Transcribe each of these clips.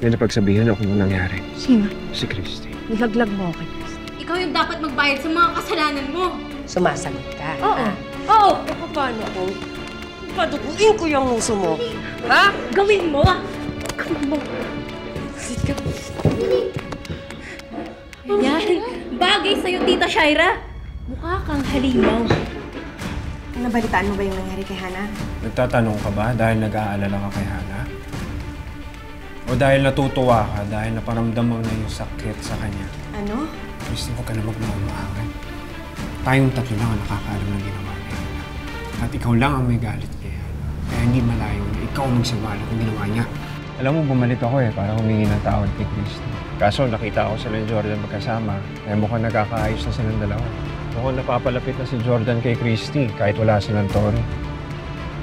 May napagsabihan ako nung nangyari. Sino? Si Christy. Nilaglag mo kay Christy. Ikaw yung dapat magbayad sa mga kasalanan mo. Sumasagot ka. Oo. Oo! E paano kung paduguin ko yung nguso mo? Ha? Gawin mo! Gawin mo! Sit ka. Yan! Bagay sa'yo, Tita Shaira! Mukha kang halimaw. Nabalitaan mo ba yung nangyari kay Hana? Nagtatanong ka ba dahil nag-aalala ka kay Hana? O dahil natutuwa ka dahil naparamdam mo na yung sakit sa kanya? Ano? Christy, huwag ka na magmamahalan. Tayong tatlo lang ang nakakaalam ng ginawa ni Hana. At ikaw lang ang may galit kay Hana. Kaya hindi malayo na ikaw ang magsabalat ng ginawa niya. Alam mo, bumalik ako para humingi ng tawad kay Christy. Kaso nakita ako sila ni Jordan magkasama. Kaya mukhang nagkakaayos na silang dalawa. Mukhang napapalapit na si Jordan kay Christy kahit wala silang Tori.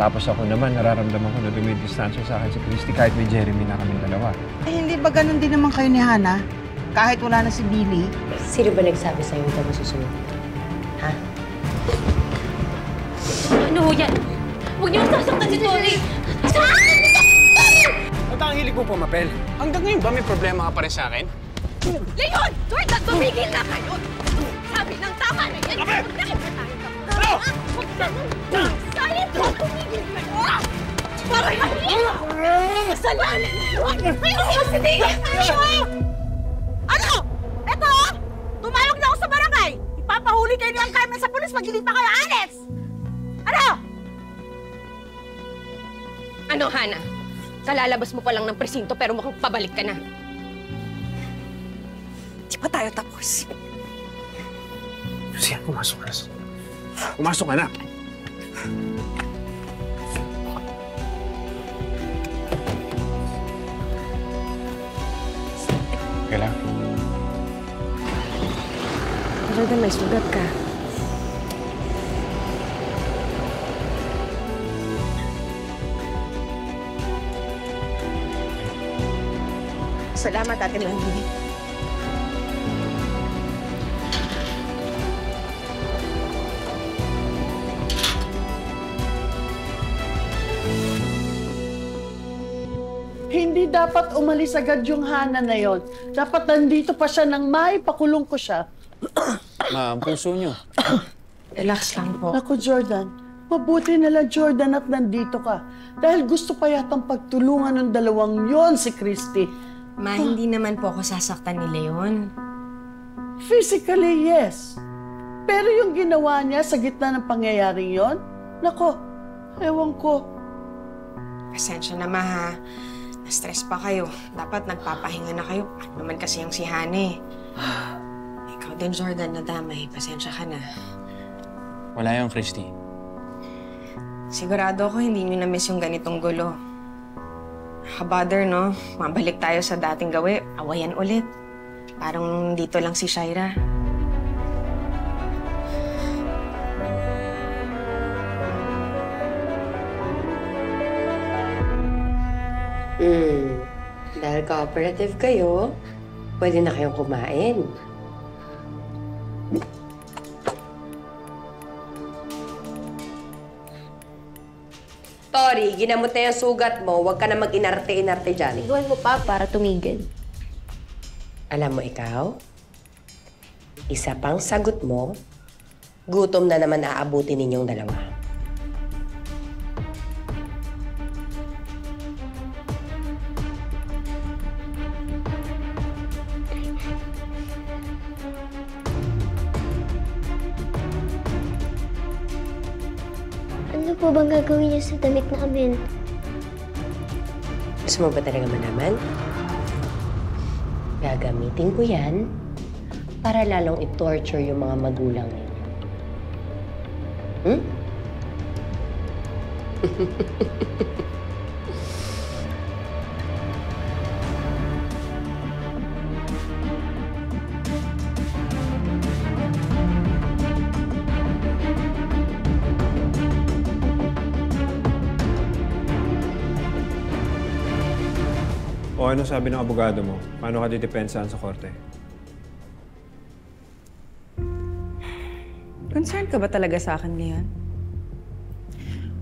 Tapos ako naman, nararamdaman ko na dumidistansya sa akin si Christy kahit may Jeremy na kaming dalawa. Eh, hindi ba ganun din naman kayo ni Hana? Kahit wala na si Billy? Sino ba nagsabi sa'yo ito masusunod? Ha? Ano ho yan? Huwag niyo sasaktan si Tori! Ba't ang hilig mo pumapel? Hanggang ngayon ba may problema ka pa rin sa akin? Leon! Jordan, tumigil na kayo! Sabi ng tama na yan! Bakit ba tayo tapos? Ano? Huwag na! Silent ka! Tumigil kayo! Para yan! Kasalanan niyo! Sige! Ano? Eto! Tumalog na ako sa barangay! Ipapahuli kayo ni Ang Carmen sa pulis pag hindi pa kayo alis! Ano? Ano, Hana? Kalalabas mo pa lang ng presinto pero mukhang pabalik ka na. Di pa tayo tapos. Lucia, pumasok ka na. Pumasok ka na! Kailan? Jordan, may sugat ka. Salamat, Ate Mandy. Hindi dapat umalis agad yung Hana na yon. Dapat nandito pa siya nang maipakulong ko siya. Ma'am, puso niyo. Relax lang po. Naku, Jordan. Mabuti na lang, Jordan, at nandito ka. Dahil gusto pa yatang pagtulungan ng dalawang yon si Christy. Ma, hindi naman po ako sasaktan ni Leon. Physically, yes. Pero yung ginawa niya sa gitna ng pangyayaring yon, nako, ewan ko. Pasensya na, Ma, ha. Na-stress pa kayo. Dapat nagpapahinga na kayo. Ano naman kasi yung si Hane. Ikaw din, Jordan, nadamay. Pasensya ka na. Wala yung Christy. Sigurado ako hindi niyo na-miss yung ganitong gulo. Nakabother, no? Mabalik tayo sa dating gawi. Awayan ulit. Parang dito lang si Shaira. Dahil cooperative kayo, pwede na kayong kumain. Tori, ginamot na yung sugat mo. Huwag ka na mag-inarte-inarte dyan. Igual mo pa para tumigil. Alam mo ikaw, isa pang sagot mo, gutom na naman aabuti ninyong dalawa. Ano po bang gagawin niyo sa damit namin? Gusto mo ba talaga malaman? Gagamitin ko yan para lalong i-torture yung mga magulang ninyo. Hmm? O ano sabi ng abogado mo? Paano ka didepensahan sa korte? Concerned ka ba talaga sa akin ngayon?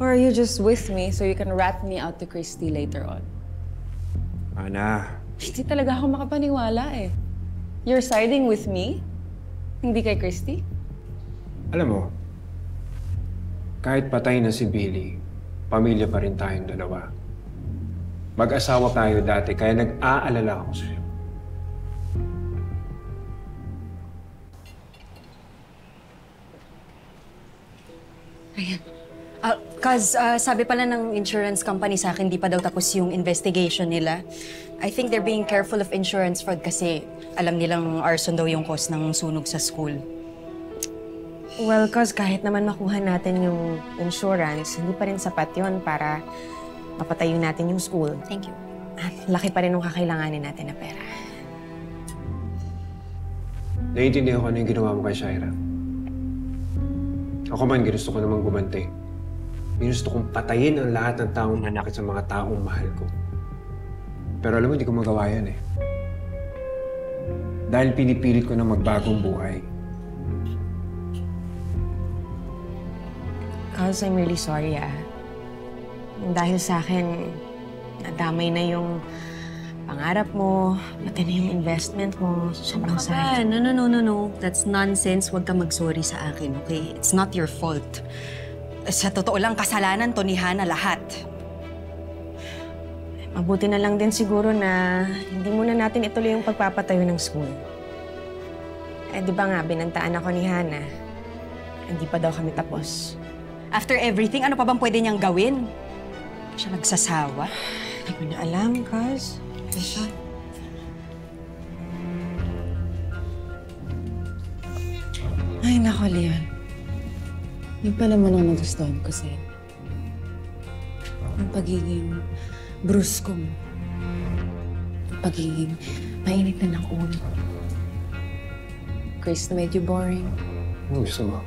Or are you just with me so you can rat me out to Christy later on? Ana, Hindi talaga ako makapaniwala eh. You're siding with me? Hindi kay Christy? Alam mo, kahit patay na si Billy, pamilya pa rin tayong dalawa. Mag-asawa tayo dati, kaya nag-aalala ako sa'yo. Ayan. Sabi pala ng insurance company sa akin, di pa daw tapos yung investigation nila. I think they're being careful of insurance fraud kasi alam nilang arson daw yung cause ng sunog sa school. Well, cause kahit naman makuha natin yung insurance, hindi pa rin sapat yun para mapatayo natin yung school. Thank you. At laki pa rin ng kakailanganin natin na pera. Naiintindihan ko ano yung ginawa mo kay Shaira. Ako man, ginusto ko namang gumanti. Ginusto kong patayin ang lahat ng taong nanakit sa mga taong mahal ko. Pero alam mo, hindi ko magawa yan eh. Dahil pinipilit ko na magbagong buhay. Cause I'm really sorry, Dahil sa akin, nadamay na yung pangarap mo, pati na yung investment mo. Sobrang sad. No. That's nonsense. Huwag ka mag-sorry sa akin, okay? It's not your fault. Sa totoo lang, kasalanan to ni Hana lahat. Mabuti na lang din siguro na hindi muna natin ituloy yung pagpapatayo ng school. Di ba nga, binantaan ako ni Hana. Hindi pa daw kami tapos. After everything, ano pa bang pwede niyang gawin? Siya nagsasawa. Hindi ko na alam, cuz. Siya. Ay, nako, Leon. Yung pala mo nang nagustuhan ko sa'yo. Yung pagiging brusko mo. Yung pagiging mainit na ng ulo. Chris, medyo boring. Ano gusto mo?